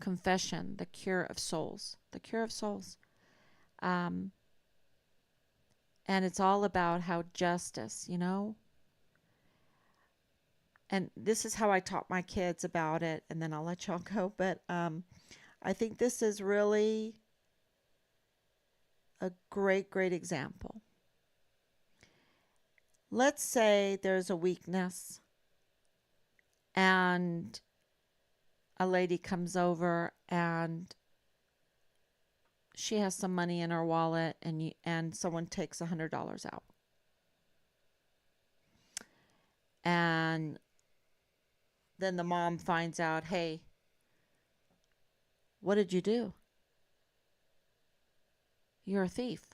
Confession, The Cure of Souls. The Cure of Souls. And it's all about how justice, and this is how I taught my kids about it, and then I'll let y'all go. But I think this is really a great, great example. Let's say there's a weakness and a lady comes over and she has some money in her wallet, and someone takes $100 out. And then the mom finds out, hey, what did you do? You're a thief.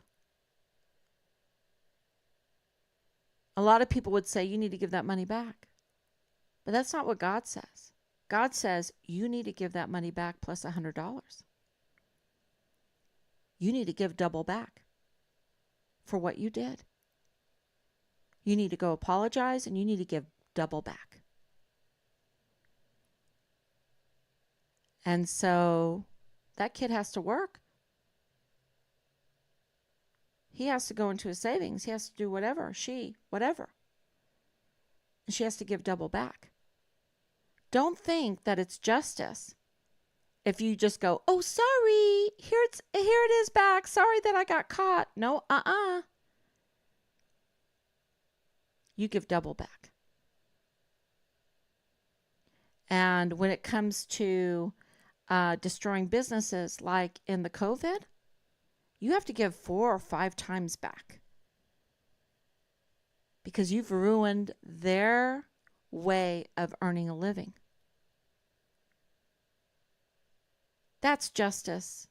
A lot of people would say you need to give that money back. But that's not what God says. God says you need to give that money back plus $100. You need to give double back for what you did. You need to go apologize, and you need to give double back. And so that kid has to work. He has to go into his savings. He has to do whatever. And she has to give double back. Don't think that it's justice if you just go, oh, sorry, here it is back. Sorry that I got caught. No, You give double back. And when it comes to destroying businesses like in the COVID, you have to give 4 or 5 times back because you've ruined their way of earning a living. That's justice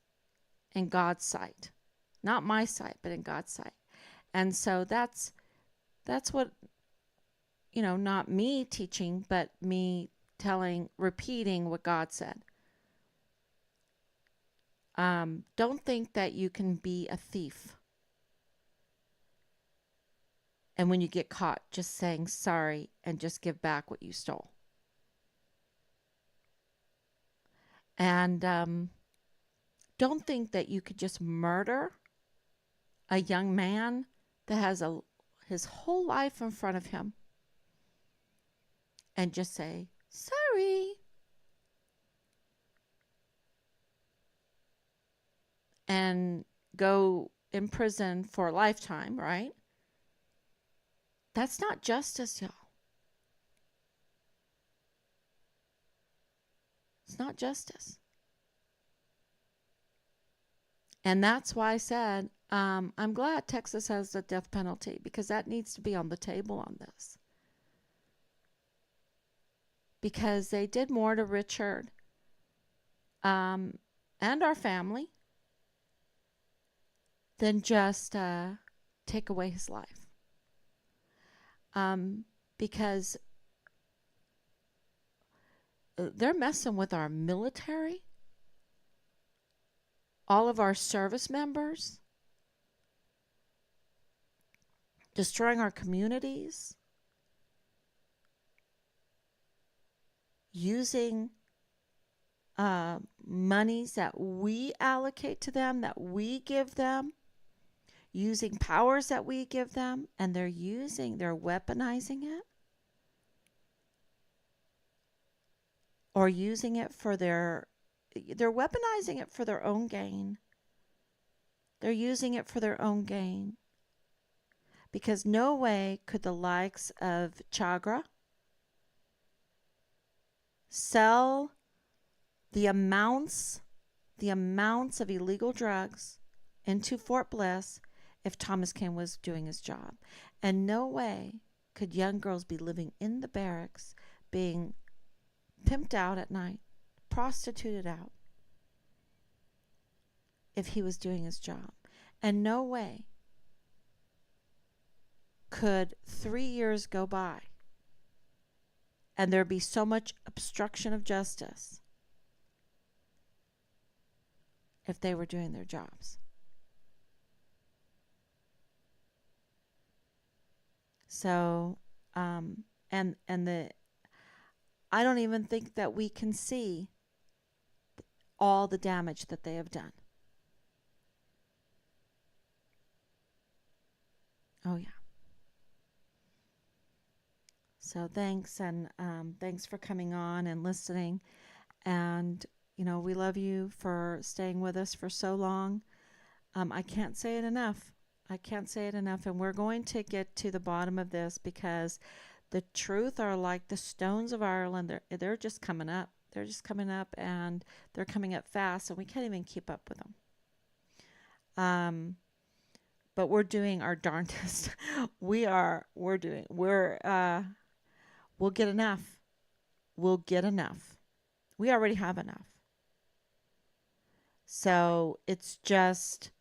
in God's sight. Not my sight, but in God's sight. And so that's what, not me teaching, but me repeating what God said. Don't think that you can be a thief. And when you get caught, just saying sorry and just give back what you stole. And don't think that you could just murder a young man that has his whole life in front of him and just say, sorry. And go in prison for a lifetime, right? That's not justice, y'all. It's not justice. And that's why I said, I'm glad Texas has the death penalty, because that needs to be on the table on this. Because they did more to Richard and our family than just take away his life. Because they're messing with our military, all of our service members, destroying our communities, using monies that we allocate to them, that we give them, using powers that we give them, and they're weaponizing it, or using it for they're weaponizing it for their own gain. They're using it for their own gain. Because no way could the likes of Chagra sell the amounts of illegal drugs into Fort Bliss if Thomas Ken was doing his job. And no way could young girls be living in the barracks, being pimped out at night, prostituted out, if he was doing his job. And no way could 3 years go by and there'd be so much obstruction of justice if they were doing their jobs. So, and the I don't even think that we can see all the damage that they have done. Oh yeah. So thanks, and thanks for coming on and listening. And we love you for staying with us for so long. I can't say it enough. I can't say it enough. And we're going to get to the bottom of this, because the truth are like the stones of Ireland. They're just coming up. They're just coming up, and they're coming up fast, and we can't even keep up with them. But we're doing our darndest. We'll get enough. We'll get enough. We already have enough. So it's just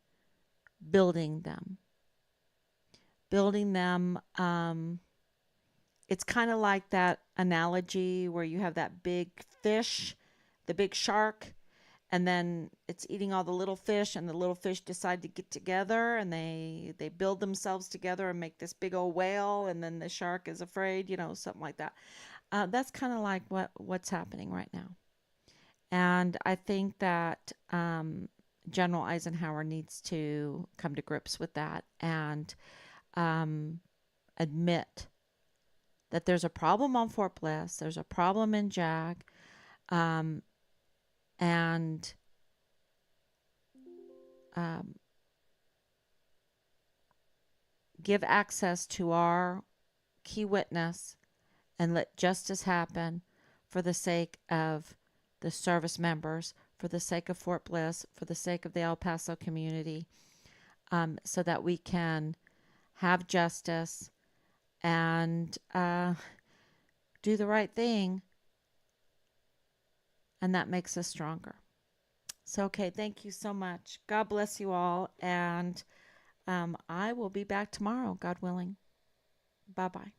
building them. Building them. It's kind of like that analogy where you have that big fish, the big shark, and then it's eating all the little fish, and the little fish decide to get together, and they build themselves together and make this big old whale, and then the shark is afraid, something like that. That's kind of like what's happening right now. And I think that General Eisenhower needs to come to grips with that, and admit that there's a problem on Fort Bliss, there's a problem in Jag, and give access to our key witness and let justice happen for the sake of the service members, for the sake of Fort Bliss, for the sake of the El Paso community, so that we can have justice and do the right thing, and that makes us stronger. So, okay, thank you so much. God bless you all, and I will be back tomorrow, God willing. Bye-bye.